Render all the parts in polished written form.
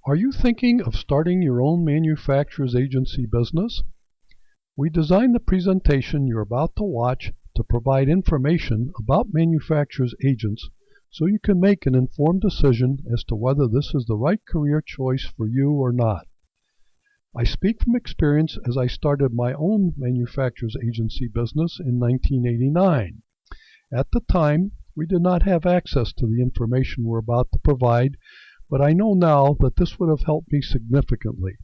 Are you thinking of starting your own manufacturer's agency business? We designed the presentation you're about to watch to provide information about manufacturer's agents so you can make an informed decision as to whether this is the right career choice for you or not. I speak from experience as I started my own manufacturer's agency business in 1989. At the time, we did not have access to the information we're about to provide, but I know now that this would have helped me significantly.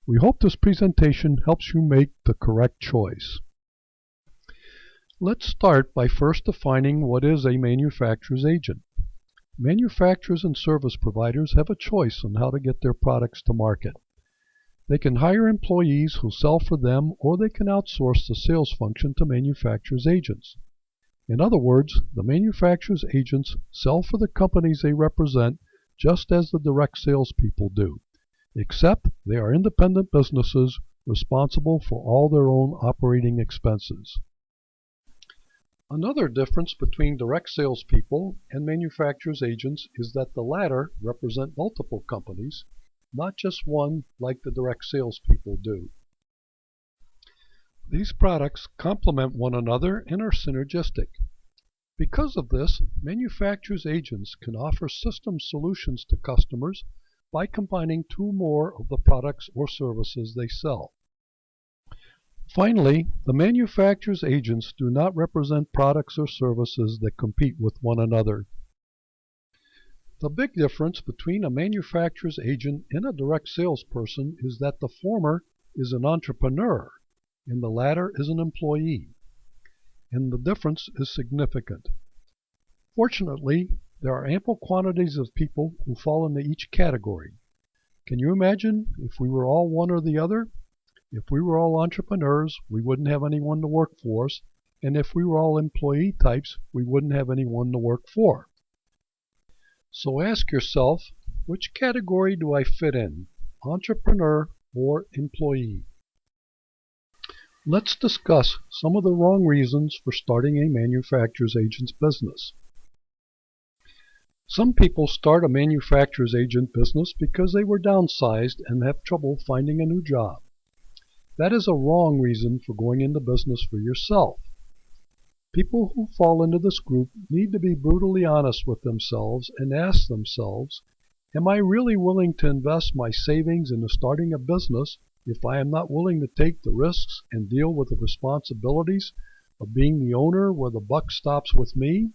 We hope this presentation helps you make the correct choice. Let's start by first defining what is a manufacturer's agent. Manufacturers and service providers have a choice on how to get their products to market. They can hire employees who sell for them, or they can outsource the sales function to manufacturer's agents. In other words, the manufacturer's agents sell for the companies they represent just as the direct salespeople do, except they are independent businesses responsible for all their own operating expenses. Another difference between direct salespeople and manufacturer's agents is that the latter represent multiple companies, not just one like the direct salespeople do. These products complement one another and are synergistic. Because of this, manufacturer's agents can offer system solutions to customers by combining two or more of the products or services they sell. Finally, the manufacturer's agents do not represent products or services that compete with one another. The big difference between a manufacturer's agent and a direct salesperson is that the former is an entrepreneur and the latter is an employee, and the difference is significant. Fortunately, there are ample quantities of people who fall into each category. Can you imagine if we were all one or the other? If we were all entrepreneurs, we wouldn't have anyone to work for us, and if we were all employee types, we wouldn't have anyone to work for. So ask yourself, which category do I fit in, entrepreneur or employee? Let's discuss some of the wrong reasons for starting a manufacturer's agent's business. Some people start a manufacturer's agent business because they were downsized and have trouble finding a new job. That is a wrong reason for going into business for yourself. People who fall into this group need to be brutally honest with themselves and ask themselves, am I really willing to invest my savings into starting a business if I am not willing to take the risks and deal with the responsibilities of being the owner where the buck stops with me?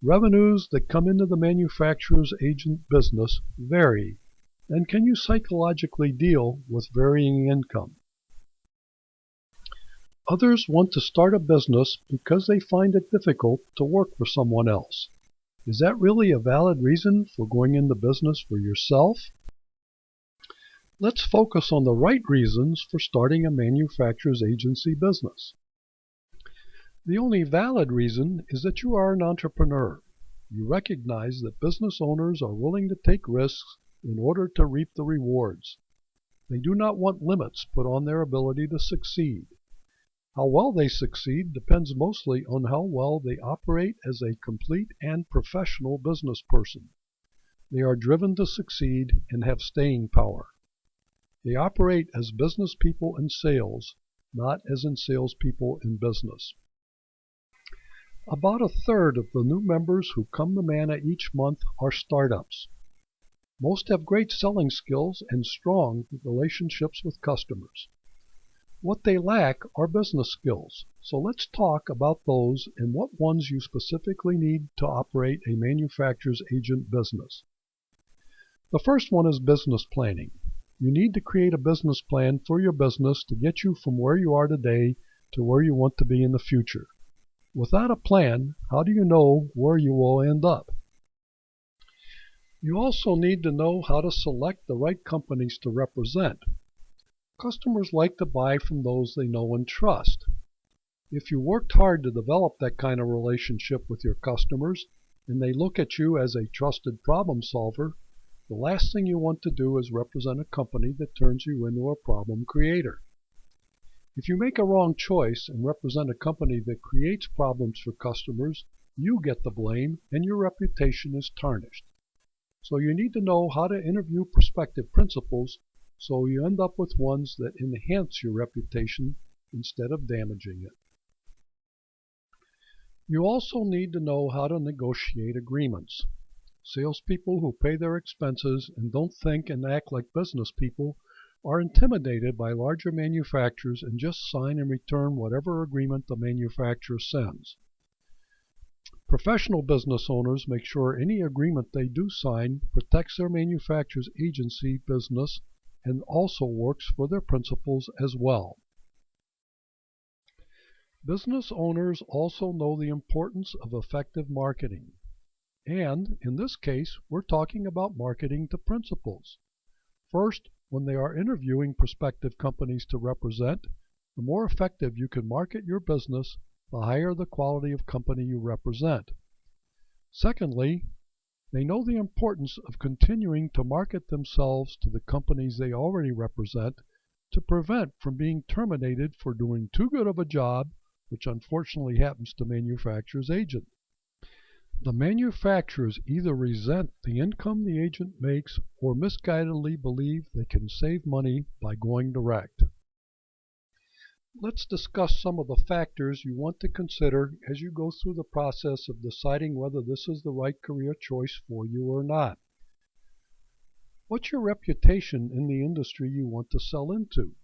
Revenues that come into the manufacturer's agent business vary, and can you psychologically deal with varying income? Others want to start a business because they find it difficult to work for someone else. Is that really a valid reason for going into business for yourself? Let's focus on the right reasons for starting a manufacturer's agency business. The only valid reason is that you are an entrepreneur. You recognize that business owners are willing to take risks in order to reap the rewards. They do not want limits put on their ability to succeed. How well they succeed depends mostly on how well they operate as a complete and professional business person. They are driven to succeed and have staying power. They operate as business people in sales, not as in salespeople in business. About a third of the new members who come to MANA each month are startups. Most have great selling skills and strong relationships with customers. What they lack are business skills, so let's talk about those and what ones you specifically need to operate a manufacturer's agent business. The first one is business planning. You need to create a business plan for your business to get you from where you are today to where you want to be in the future. Without a plan, how do you know where you will end up? You also need to know how to select the right companies to represent. Customers like to buy from those they know and trust. If you worked hard to develop that kind of relationship with your customers and they look at you as a trusted problem solver, the last thing you want to do is represent a company that turns you into a problem creator. If you make a wrong choice and represent a company that creates problems for customers, you get the blame and your reputation is tarnished. So you need to know how to interview prospective principals so you end up with ones that enhance your reputation instead of damaging it. You also need to know how to negotiate agreements. Salespeople who pay their expenses and don't think and act like business people are intimidated by larger manufacturers and just sign and return whatever agreement the manufacturer sends. Professional business owners make sure any agreement they do sign protects their manufacturer's agency business and also works for their principals as well. Business owners also know the importance of effective marketing. And in this case, we're talking about marketing to principals. First, when they are interviewing prospective companies to represent, the more effective you can market your business, the higher the quality of company you represent. Secondly, they know the importance of continuing to market themselves to the companies they already represent to prevent from being terminated for doing too good of a job, which unfortunately happens to manufacturer's agent. The manufacturers either resent the income the agent makes or misguidedly believe they can save money by going direct. Let's discuss some of the factors you want to consider as you go through the process of deciding whether this is the right career choice for you or not. What's your reputation in the industry you want to sell into?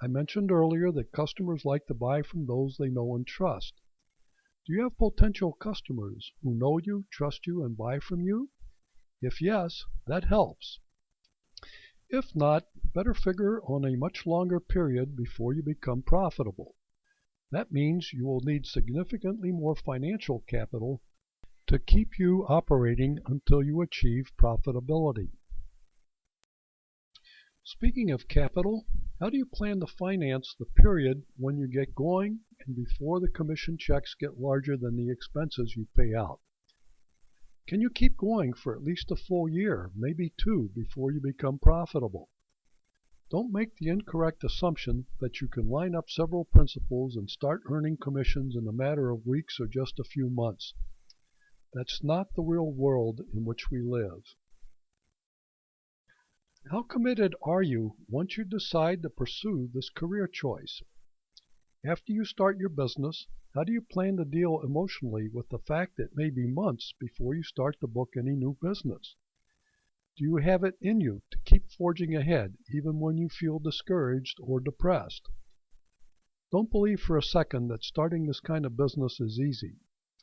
I mentioned earlier that customers like to buy from those they know and trust. Do you have potential customers who know you, trust you, and buy from you? If yes, that helps. If not, better figure on a much longer period before you become profitable. That means you will need significantly more financial capital to keep you operating until you achieve profitability. Speaking of capital, how do you plan to finance the period when you get going and before the commission checks get larger than the expenses you pay out? Can you keep going for at least a full year, maybe two, before you become profitable? Don't make the incorrect assumption that you can line up several principals and start earning commissions in a matter of weeks or just a few months. That's not the real world in which we live. How committed are you once you decide to pursue this career choice? After you start your business, how do you plan to deal emotionally with the fact that it may be months before you start to book any new business? Do you have it in you to keep forging ahead even when you feel discouraged or depressed? Don't believe for a second that starting this kind of business is easy.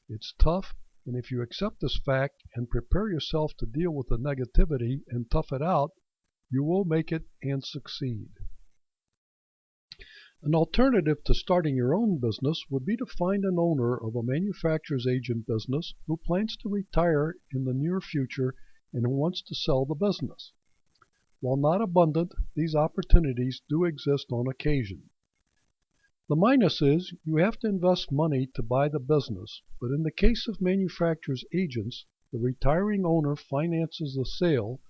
It's tough, and if you accept this fact and prepare yourself to deal with the negativity and tough it out, you will make it and succeed. An alternative to starting your own business would be to find an owner of a manufacturer's agent business who plans to retire in the near future and who wants to sell the business. While not abundant, these opportunities do exist on occasion. The minus is you have to invest money to buy the business, but in the case of manufacturer's agents, the retiring owner finances the sale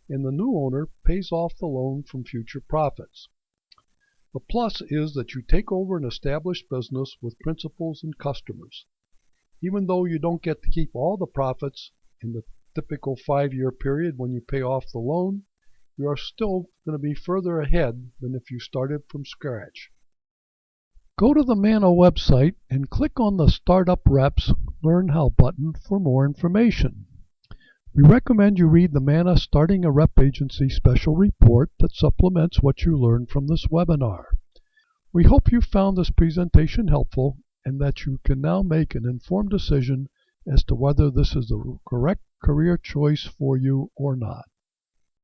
and the new owner pays off the loan from future profits. The plus is that you take over an established business with principals and customers. Even though you don't get to keep all the profits in the typical 5-year period when you pay off the loan, you are still going to be further ahead than if you started from scratch. Go to the Manna website and click on the Startup Reps Learn How button for more information. We recommend you read the Manna Starting a Rep Agency special report that supplements what you learned from this webinar. We hope you found this presentation helpful and that you can now make an informed decision as to whether this is the correct career choice for you or not.